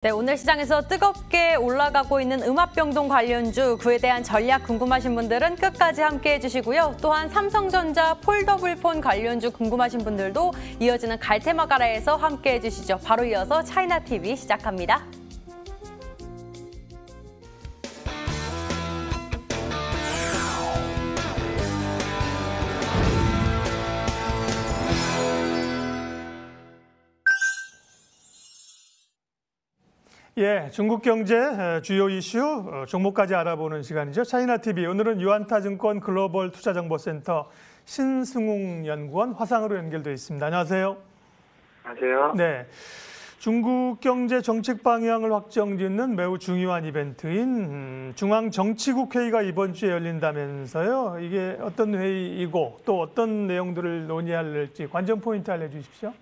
네, 오늘 시장에서 뜨겁게 올라가고 있는 음압병동 관련주, 그에 대한 전략 궁금하신 분들은 끝까지 함께해 주시고요. 또한 삼성전자 폴더블폰 관련주 궁금하신 분들도 이어지는 갈테마가라에서 함께해 주시죠. 바로 이어서 차이나TV 시작합니다. 예, 중국 경제 주요 이슈 종목까지 알아보는 시간이죠. 차이나TV 오늘은 유안타증권 글로벌 투자정보센터 신승웅 연구원 화상으로 연결되어 있습니다. 안녕하세요. 안녕하세요. 네, 중국 경제 정책 방향을 확정짓는 매우 중요한 이벤트인 중앙정치국 회의가 이번 주에 열린다면서요. 이게 어떤 회의이고 또 어떤 내용들을 논의할지 관전 포인트 알려주십시오.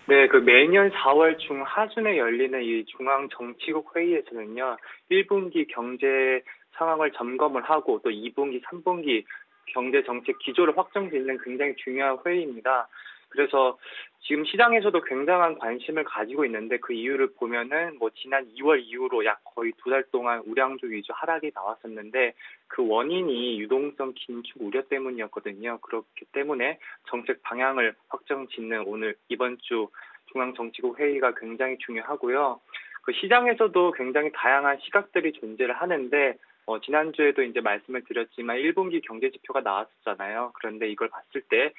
네, 매년 4월 중하순에 열리는 이 중앙정치국 회의에서는요, 1분기 경제 상황을 점검을 하고 또 2분기, 3분기 경제 정책 기조를 확정짓는 굉장히 중요한 회의입니다. 그래서 지금 시장에서도 굉장한 관심을 가지고 있는데 그 이유를 보면은 지난 2월 이후로 약 거의 2달 동안 우량주 위주 하락이 나왔었는데 그 원인이 유동성 긴축 우려 때문이었거든요. 그렇기 때문에 정책 방향을 확정짓는 이번 주 중앙정치국 회의가 굉장히 중요하고요. 그 시장에서도 굉장히 다양한 시각들이 존재를 하는데 지난주에도 이제 말씀을 드렸지만 1분기 경제 지표가 나왔었잖아요. 그런데 이걸 봤을 때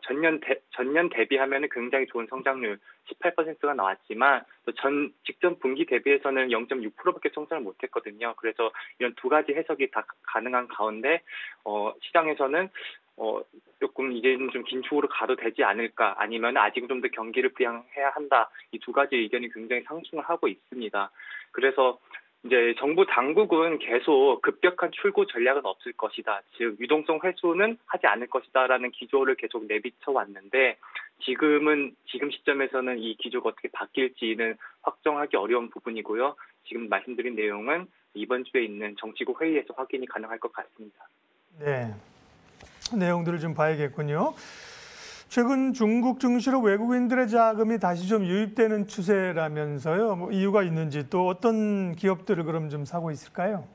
전년 대비하면 굉장히 좋은 성장률 18%가 나왔지만 또 직전 분기 대비해서는 0.6%밖에 성장을 못했거든요. 그래서 이런 두 가지 해석이 다 가능한 가운데 시장에서는 조금 이제는 좀 긴축으로 가도 되지 않을까, 아니면 아직은 좀 더 경기를 부양해야 한다. 이 두 가지 의견이 굉장히 상승을 하고 있습니다. 그래서 이제 정부 당국은 계속 급격한 출구 전략은 없을 것이다. 즉 유동성 회수는 하지 않을 것이다라는 기조를 계속 내비쳐 왔는데 지금 시점에서는 이 기조가 어떻게 바뀔지는 확정하기 어려운 부분이고요. 지금 말씀드린 내용은 이번 주에 있는 정치국 회의에서 확인이 가능할 것 같습니다. 네, 내용들을 좀 봐야겠군요. 최근 중국 증시로 외국인들의 자금이 다시 좀 유입되는 추세라면서요. 이유가 있는지 또 어떤 기업들을 그럼 좀 사고 있을까요?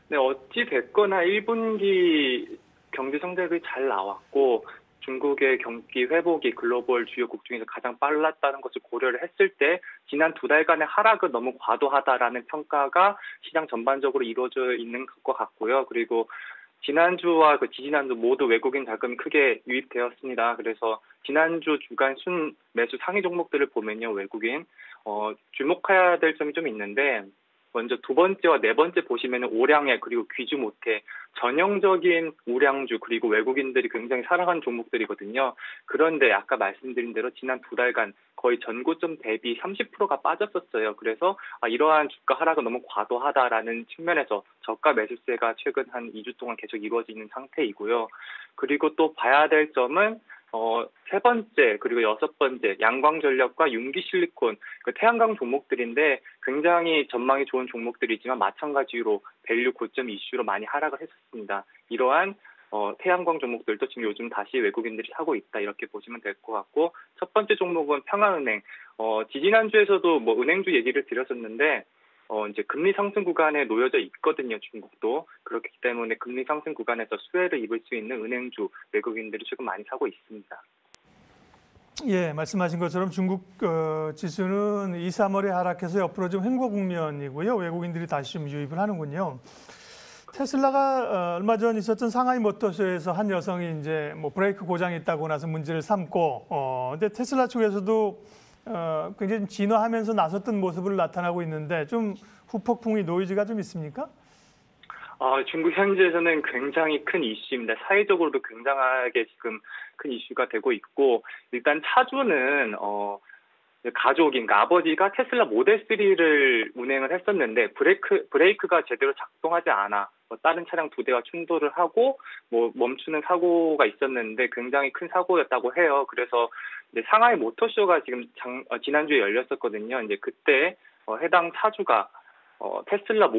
네, 어찌 됐거나 1분기 경제 성적이 잘 나왔고 중국의 경기 회복이 글로벌 주요국 중에서 가장 빨랐다는 것을 고려를 했을 때 지난 2달간의 하락은 너무 과도하다라는 평가가 시장 전반적으로 이루어져 있는 것 같고요. 그리고 지난주와 지지난주 모두 외국인 자금이 크게 유입되었습니다. 그래서 지난주 주간 순 매수 상위 종목들을 보면요, 외국인 주목해야 될 점이 좀 있는데 먼저 두 번째와 네 번째 보시면은 오량액 그리고 귀주 모태 전형적인 우량주 그리고 외국인들이 굉장히 사랑하는 종목들이거든요. 그런데 아까 말씀드린 대로 지난 2달간 거의 전고점 대비 30%가 빠졌었어요. 그래서 이러한 주가 하락은 너무 과도하다라는 측면에서 저가 매수세가 최근 한 2주 동안 계속 이루어지는 상태이고요. 그리고 또 봐야 될 점은 세 번째 그리고 여섯 번째 양광전력과 융기실리콘 태양광 종목들인데 굉장히 전망이 좋은 종목들이지만 마찬가지로 밸류 고점 이슈로 많이 하락을 했었습니다. 이러한 태양광 종목들도 지금 요즘 다시 외국인들이 사고 있다 이렇게 보시면 될 것 같고 첫 번째 종목은 평화은행 지지난주에서도 은행주 얘기를 드렸었는데 이제 금리 상승 구간에 놓여져 있거든요, 중국도. 그렇기 때문에 금리 상승 구간에서 수혜를 입을 수 있는 은행주 외국인들이 조금 많이 사고 있습니다. 예, 말씀하신 것처럼 중국 지수는 2, 3월에 하락해서 옆으로 좀 횡보 국면이고요. 외국인들이 다시 좀 유입을 하는군요. 테슬라가 얼마 전 있었던 상하이 모터쇼에서 한 여성이 이제 브레이크 고장이 있다고 나서 문제를 삼고, 근데 테슬라 쪽에서도 굉장히 좀 진화하면서 나섰던 모습을 나타나고 있는데 좀 후폭풍이 노이즈가 좀 있습니까? 중국 현지에서는 굉장히 큰 이슈입니다. 사회적으로도 굉장하게 지금 큰 이슈가 되고 있고 일단 차주는 가족인 아버지가 테슬라 모델 3를 운행을 했었는데 브레이크가 제대로 작동하지 않아 다른 차량 2대와 충돌을 하고 멈추는 사고가 있었는데 굉장히 큰 사고였다고 해요. 그래서 상하이 모터쇼가 지금 지난주에 열렸었거든요. 이제 그때 해당 차주가 테슬라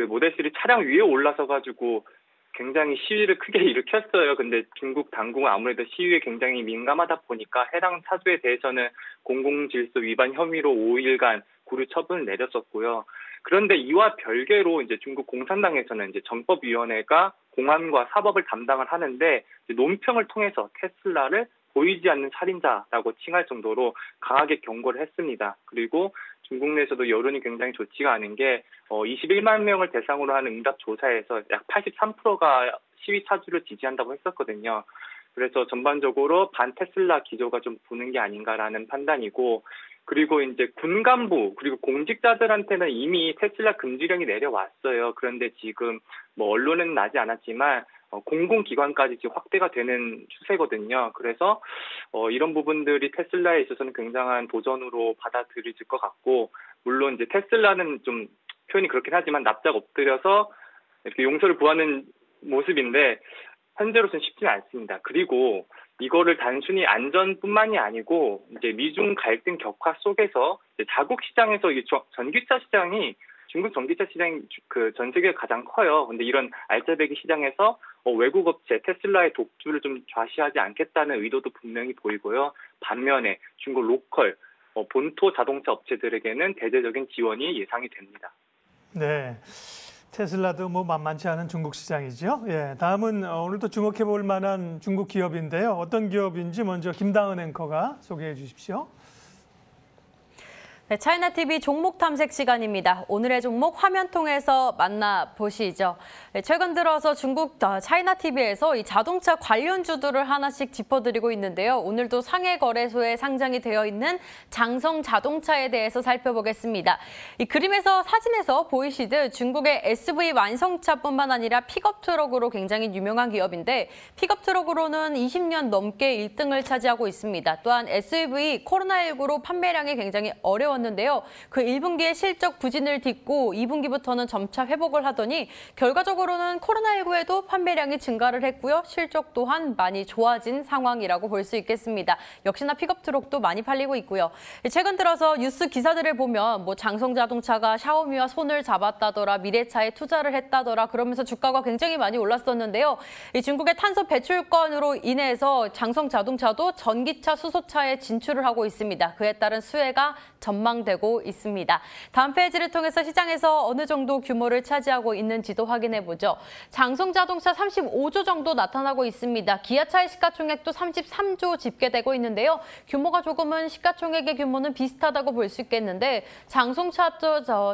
모델 3 차량 위에 올라서 가지고 굉장히 시위를 크게 일으켰어요. 근데 중국 당국은 아무래도 시위에 굉장히 민감하다 보니까 해당 차주에 대해서는 공공질서 위반 혐의로 5일간 구류 처분을 내렸었고요. 그런데 이와 별개로 이제 중국 공산당에서는 이제 정법위원회가 공안과 사법을 담당을 하는데 논평을 통해서 테슬라를 보이지 않는 살인자라고 칭할 정도로 강하게 경고를 했습니다. 그리고 중국 내에서도 여론이 굉장히 좋지가 않은 게 21만 명을 대상으로 하는 응답 조사에서 약 83%가 시위 차주를 지지한다고 했었거든요. 그래서 전반적으로 반 테슬라 기조가 좀 보는 게 아닌가라는 판단이고, 그리고 이제 군 간부 그리고 공직자들한테는 이미 테슬라 금지령이 내려왔어요. 그런데 지금 뭐 언론은 나지 않았지만 공공기관까지 지금 확대가 되는 추세거든요. 그래서 이런 부분들이 테슬라에 있어서는 굉장한 도전으로 받아들여질 것 같고, 물론 이제 테슬라는 좀 표현이 그렇긴 하지만 납작 엎드려서 이렇게 용서를 구하는 모습인데 현재로서는 쉽지는 않습니다. 그리고 이거를 단순히 안전뿐만이 아니고 이제 미중 갈등 격화 속에서 이제 자국 시장에서 이 전기차 시장이 중국 전기차 시장이 전 세계가 가장 커요. 근데 이런 알짜배기 시장에서 외국 업체 테슬라의 독주를 좀 좌시하지 않겠다는 의도도 분명히 보이고요. 반면에 중국 로컬 본토 자동차 업체들에게는 대대적인 지원이 예상이 됩니다. 네. 테슬라도 뭐 만만치 않은 중국 시장이죠. 예, 다음은 오늘도 주목해 볼 만한 중국 기업인데요. 어떤 기업인지 먼저 김다은 앵커가 소개해 주십시오. 네, 차이나TV 종목 탐색 시간입니다. 오늘의 종목 화면 통해서 만나보시죠. 네, 최근 들어서 중국 차이나TV에서 이 자동차 관련주들을 하나씩 짚어드리고 있는데요. 오늘도 상해 거래소에 상장이 되어 있는 장성 자동차에 대해서 살펴보겠습니다. 이 그림에서 사진에서 보이시듯 중국의 SV 완성차뿐만 아니라 픽업 트럭으로 굉장히 유명한 기업인데, 픽업 트럭으로는 20년 넘게 1등을 차지하고 있습니다. 또한 SUV 코로나19로 판매량이 굉장히 어려웠는데요. 그 1분기에 실적 부진을 딛고 2분기부터는 점차 회복을 하더니 결과적으로는 코로나19에도 판매량이 증가를 했고요. 실적 또한 많이 좋아진 상황이라고 볼 수 있겠습니다. 역시나 픽업 트럭도 많이 팔리고 있고요. 최근 들어서 뉴스 기사들을 보면 뭐 장성자동차가 샤오미와 손을 잡았다더라, 미래차에 투자를 했다더라 그러면서 주가가 굉장히 많이 올랐었는데요. 이 중국의 탄소 배출권으로 인해서 장성자동차도 전기차, 수소차에 진출을 하고 있습니다. 그에 따른 수혜가 전망되고 있습니다. 다음 페이지를 통해서 시장에서 어느 정도 규모를 차지하고 있는지도 확인해 보죠. 장성자동차 35조 정도 나타나고 있습니다. 기아차의 시가총액도 33조 집계되고 있는데요. 규모가 조금은 시가총액의 규모는 비슷하다고 볼 수 있겠는데,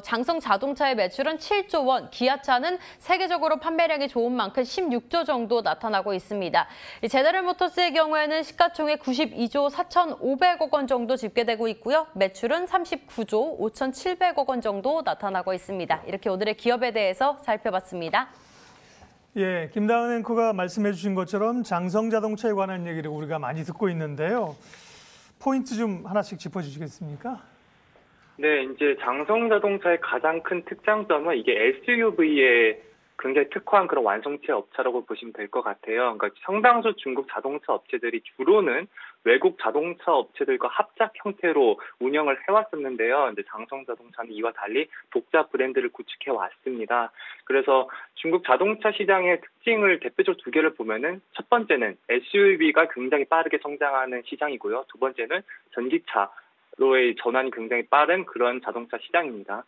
장성자동차의 매출은 7조 원, 기아차는 세계적으로 판매량이 좋은 만큼 16조 정도 나타나고 있습니다. 제네럴모터스의 경우에는 시가총액 92조 4,500억 원 정도 집계되고 있고요. 매출은 39조 5,700억 원 정도 나타나고 있습니다. 이렇게 오늘의 기업에 대해서 살펴봤습니다. 예, 김다은 앵커가 말씀해 주신 것처럼 장성자동차에 관한 얘기를 우리가 많이 듣고 있는데요. 포인트 좀 하나씩 짚어주시겠습니까? 네, 이제 장성자동차의 가장 큰 특장점은 이게 SUV에 굉장히 특화한 그런 완성체 업체라고 보시면 될 것 같아요. 그러니까 상당수 중국 자동차 업체들이 주로는 외국 자동차 업체들과 합작 형태로 운영을 해왔었는데요. 이제 장성자동차는 이와 달리 독자 브랜드를 구축해 왔습니다. 그래서 중국 자동차 시장의 특징을 대표적으로 두 개를 보면은, 첫 번째는 SUV가 굉장히 빠르게 성장하는 시장이고요. 두 번째는 전기차로의 전환이 굉장히 빠른 그런 자동차 시장입니다.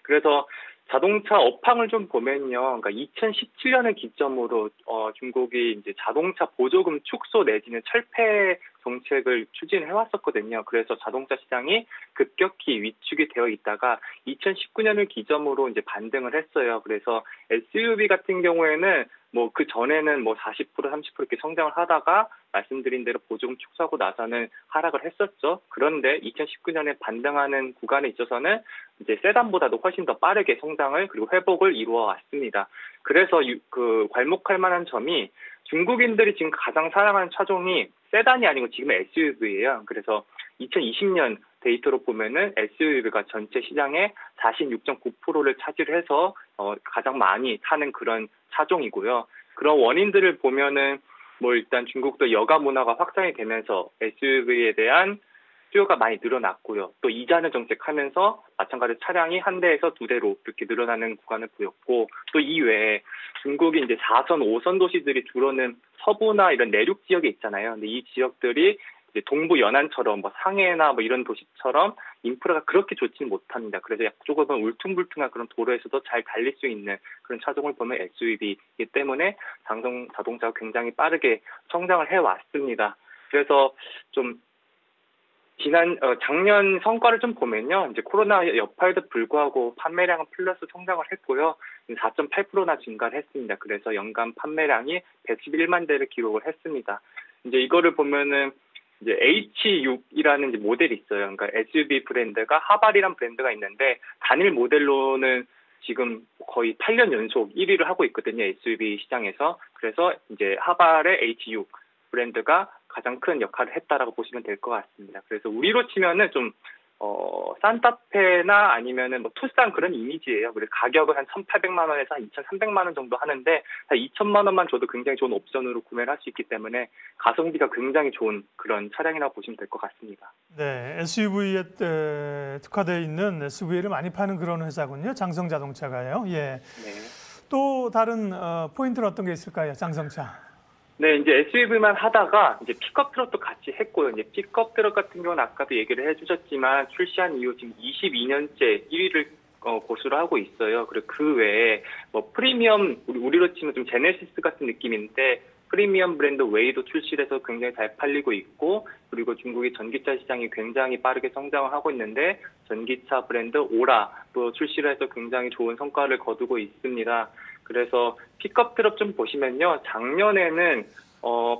그래서 자동차 업황을 좀 보면요. 그러니까 2017년을 기점으로 중국이 이제 자동차 보조금 축소 내지는 철폐 정책을 추진해 왔었거든요. 그래서 자동차 시장이 급격히 위축이 되어 있다가 2019년을 기점으로 이제 반등을 했어요. 그래서 SUV 같은 경우에는 뭐 그 전에는 뭐 40%, 30% 이렇게 성장을 하다가 말씀드린 대로 보조금 축소하고 나서는 하락을 했었죠. 그런데 2019년에 반등하는 구간에 있어서는 이제 세단보다도 훨씬 더 빠르게 성장을 그리고 회복을 이루어 왔습니다. 그래서 괄목할 만한 점이, 중국인들이 지금 가장 사랑하는 차종이 세단이 아니고 지금 SUV예요. 그래서 2020년 데이터로 보면은 SUV가 전체 시장의 46.9%를 차지해서 가장 많이 타는 그런 차종이고요. 그런 원인들을 보면은 뭐 일단 중국도 여가 문화가 확산이 되면서 SUV에 대한 수요가 많이 늘어났고요. 또 이자는 정책하면서 마찬가지로 차량이 한 대에서 두 대로 이렇게 늘어나는 구간을 보였고, 또 이외에 중국이 이제 4선, 5선 도시들이 주로는 서부나 이런 내륙 지역에 있잖아요. 근데 이 지역들이 이제 동부 연안처럼 뭐 상해나 뭐 이런 도시처럼 인프라가 그렇게 좋지는 못합니다. 그래서 조금은 울퉁불퉁한 그런 도로에서도 잘 달릴 수 있는 그런 차종을 보면 SUV이기 때문에 장성 자동차가 굉장히 빠르게 성장을 해왔습니다. 그래서 좀 작년 성과를 좀 보면요. 이제 코로나 여파에도 불구하고 판매량은 플러스 성장을 했고요. 4.8%나 증가를 했습니다. 그래서 연간 판매량이 111만 대를 기록을 했습니다. 이제 이거를 보면은 이제 H6이라는 이제 모델이 있어요. 그러니까 SUV 브랜드가 하발이란 브랜드가 있는데 단일 모델로는 지금 거의 8년 연속 1위를 하고 있거든요. SUV 시장에서. 그래서 이제 하발의 H6 브랜드가 가장 큰 역할을 했다라고 보시면 될 것 같습니다. 그래서 우리로 치면은 좀 산타페나 아니면은 뭐 투싼 그런 이미지예요. 그래서 가격은 한 1,800만 원에서 한 2,300만 원 정도 하는데 한 2,000만 원만 줘도 굉장히 좋은 옵션으로 구매를 할 수 있기 때문에 가성비가 굉장히 좋은 그런 차량이라고 보시면 될 것 같습니다. 네, SUV에 특화되어 있는 SUV를 많이 파는 그런 회사군요. 장성 자동차가요. 예. 네. 또 다른 포인트는 어떤 게 있을까요? 장성차. 네, 이제 SUV만 하다가 이제 픽업 트럭도 같이 했고요. 이제 픽업 트럭 같은 경우는 아까도 얘기를 해주셨지만 출시한 이후 지금 22년째 1위를 고수를 하고 있어요. 그리고 그 외에 뭐 프리미엄 우리로 치면 좀 제네시스 같은 느낌인데 프리미엄 브랜드 웨이도 출시를 해서 굉장히 잘 팔리고 있고 그리고 중국의 전기차 시장이 굉장히 빠르게 성장을 하고 있는데 전기차 브랜드 오라도 출시를 해서 굉장히 좋은 성과를 거두고 있습니다. 그래서 픽업 트럭 좀 보시면요. 작년에는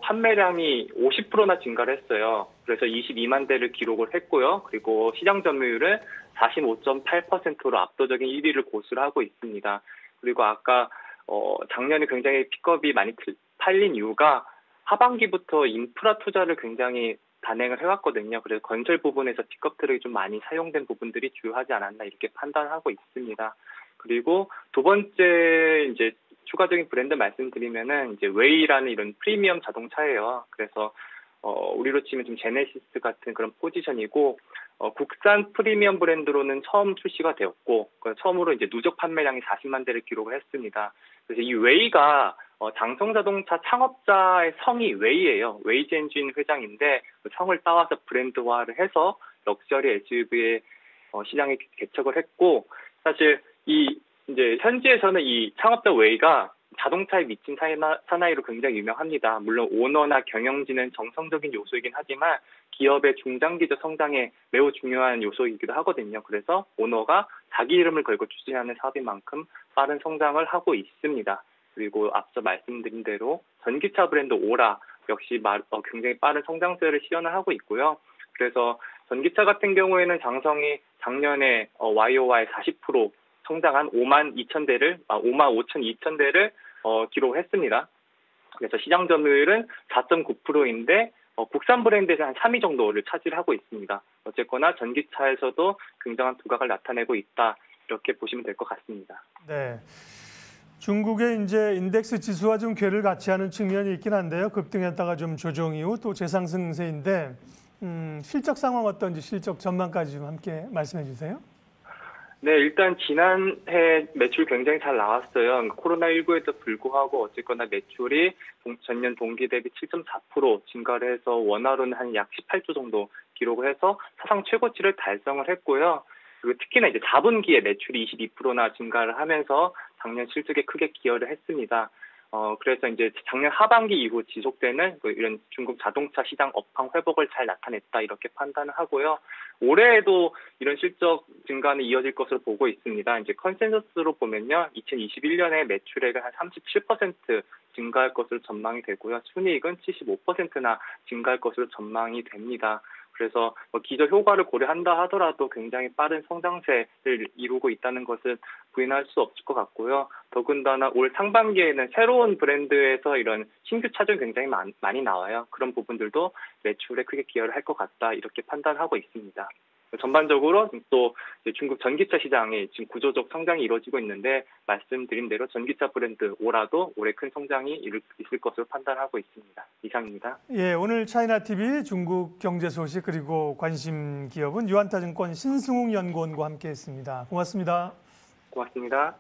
판매량이 50%나 증가를 했어요. 그래서 22만 대를 기록을 했고요. 그리고 시장 점유율은 45.8%로 압도적인 1위를 고수를 하고 있습니다. 그리고 아까 작년에 굉장히 픽업이 많이 팔린 이유가 하반기부터 인프라 투자를 굉장히 단행을 해왔거든요. 그래서 건설 부분에서 픽업 트럭이 좀 많이 사용된 부분들이 주요하지 않았나 이렇게 판단하고 있습니다. 그리고 두 번째 이제 추가적인 브랜드 말씀드리면은 이제 웨이라는 이런 프리미엄 자동차예요. 그래서 우리로 치면 좀 제네시스 같은 그런 포지션이고 국산 프리미엄 브랜드로는 처음 출시가 되었고 처음으로 이제 누적 판매량이 40만 대를 기록을 했습니다. 그래서 이 웨이가 장성 자동차 창업자의 성이 웨이예요. 웨이젠진 회장인데 그 성을 따와서 브랜드화를 해서 럭셔리 SUV의 시장에 개척을 했고 사실 이제 현지에서는 이 창업자 웨이가 자동차에 미친 사나이로 굉장히 유명합니다. 물론 오너나 경영진은 정성적인 요소이긴 하지만 기업의 중장기적 성장에 매우 중요한 요소이기도 하거든요. 그래서 오너가 자기 이름을 걸고 추진하는 사업인 만큼 빠른 성장을 하고 있습니다. 그리고 앞서 말씀드린 대로 전기차 브랜드 오라 역시 굉장히 빠른 성장세를 시현을 하고 있고요. 그래서 전기차 같은 경우에는 장성이 작년에 YOY 40% 성장한 52,200대를 기록했습니다. 그래서 시장 점유율은 4.9%인데 국산 브랜드에서 한 3위 정도를 차지하고 있습니다. 어쨌거나 전기차에서도 굉장한 두각을 나타내고 있다. 이렇게 보시면 될 것 같습니다. 네. 중국의 이제 인덱스 지수와 좀 궤를 같이 하는 측면이 있긴 한데요. 급등했다가 좀 조정 이후 또 재상승세인데 실적 상황 어떤지 실적 전망까지 좀 함께 말씀해 주세요. 네, 일단 지난해 매출 굉장히 잘 나왔어요. 코로나19에도 불구하고 어쨌거나 매출이 전년 동기 대비 7.4% 증가를 해서 원화로는 한 약 18조 정도 기록을 해서 사상 최고치를 달성을 했고요. 그리고 특히나 이제 4분기에 매출이 22%나 증가를 하면서 작년 실적에 크게 기여를 했습니다. 그래서 이제 작년 하반기 이후 지속되는 이런 중국 자동차 시장 업황 회복을 잘 나타냈다 이렇게 판단을 하고요. 올해에도 이런 실적 증가는 이어질 것으로 보고 있습니다. 이제 컨센서스로 보면요, 2021년에 매출액은 한 37% 증가할 것으로 전망이 되고요. 순이익은 75%나 증가할 것으로 전망이 됩니다. 그래서 기저 효과를 고려한다 하더라도 굉장히 빠른 성장세를 이루고 있다는 것은 부인할 수 없을 것 같고요. 더군다나 올 상반기에는 새로운 브랜드에서 이런 신규 차종이 굉장히 많이 나와요. 그런 부분들도 매출에 크게 기여를 할 것 같다 이렇게 판단하고 있습니다. 전반적으로 또 중국 전기차 시장이 지금 구조적 성장이 이루어지고 있는데 말씀드린 대로 전기차 브랜드 오라도 올해 큰 성장이 있을 것으로 판단하고 있습니다. 이상입니다. 예, 오늘 차이나TV 중국 경제 소식 그리고 관심 기업은 유한타증권 신승욱 연구원과 함께했습니다. 고맙습니다. 고맙습니다.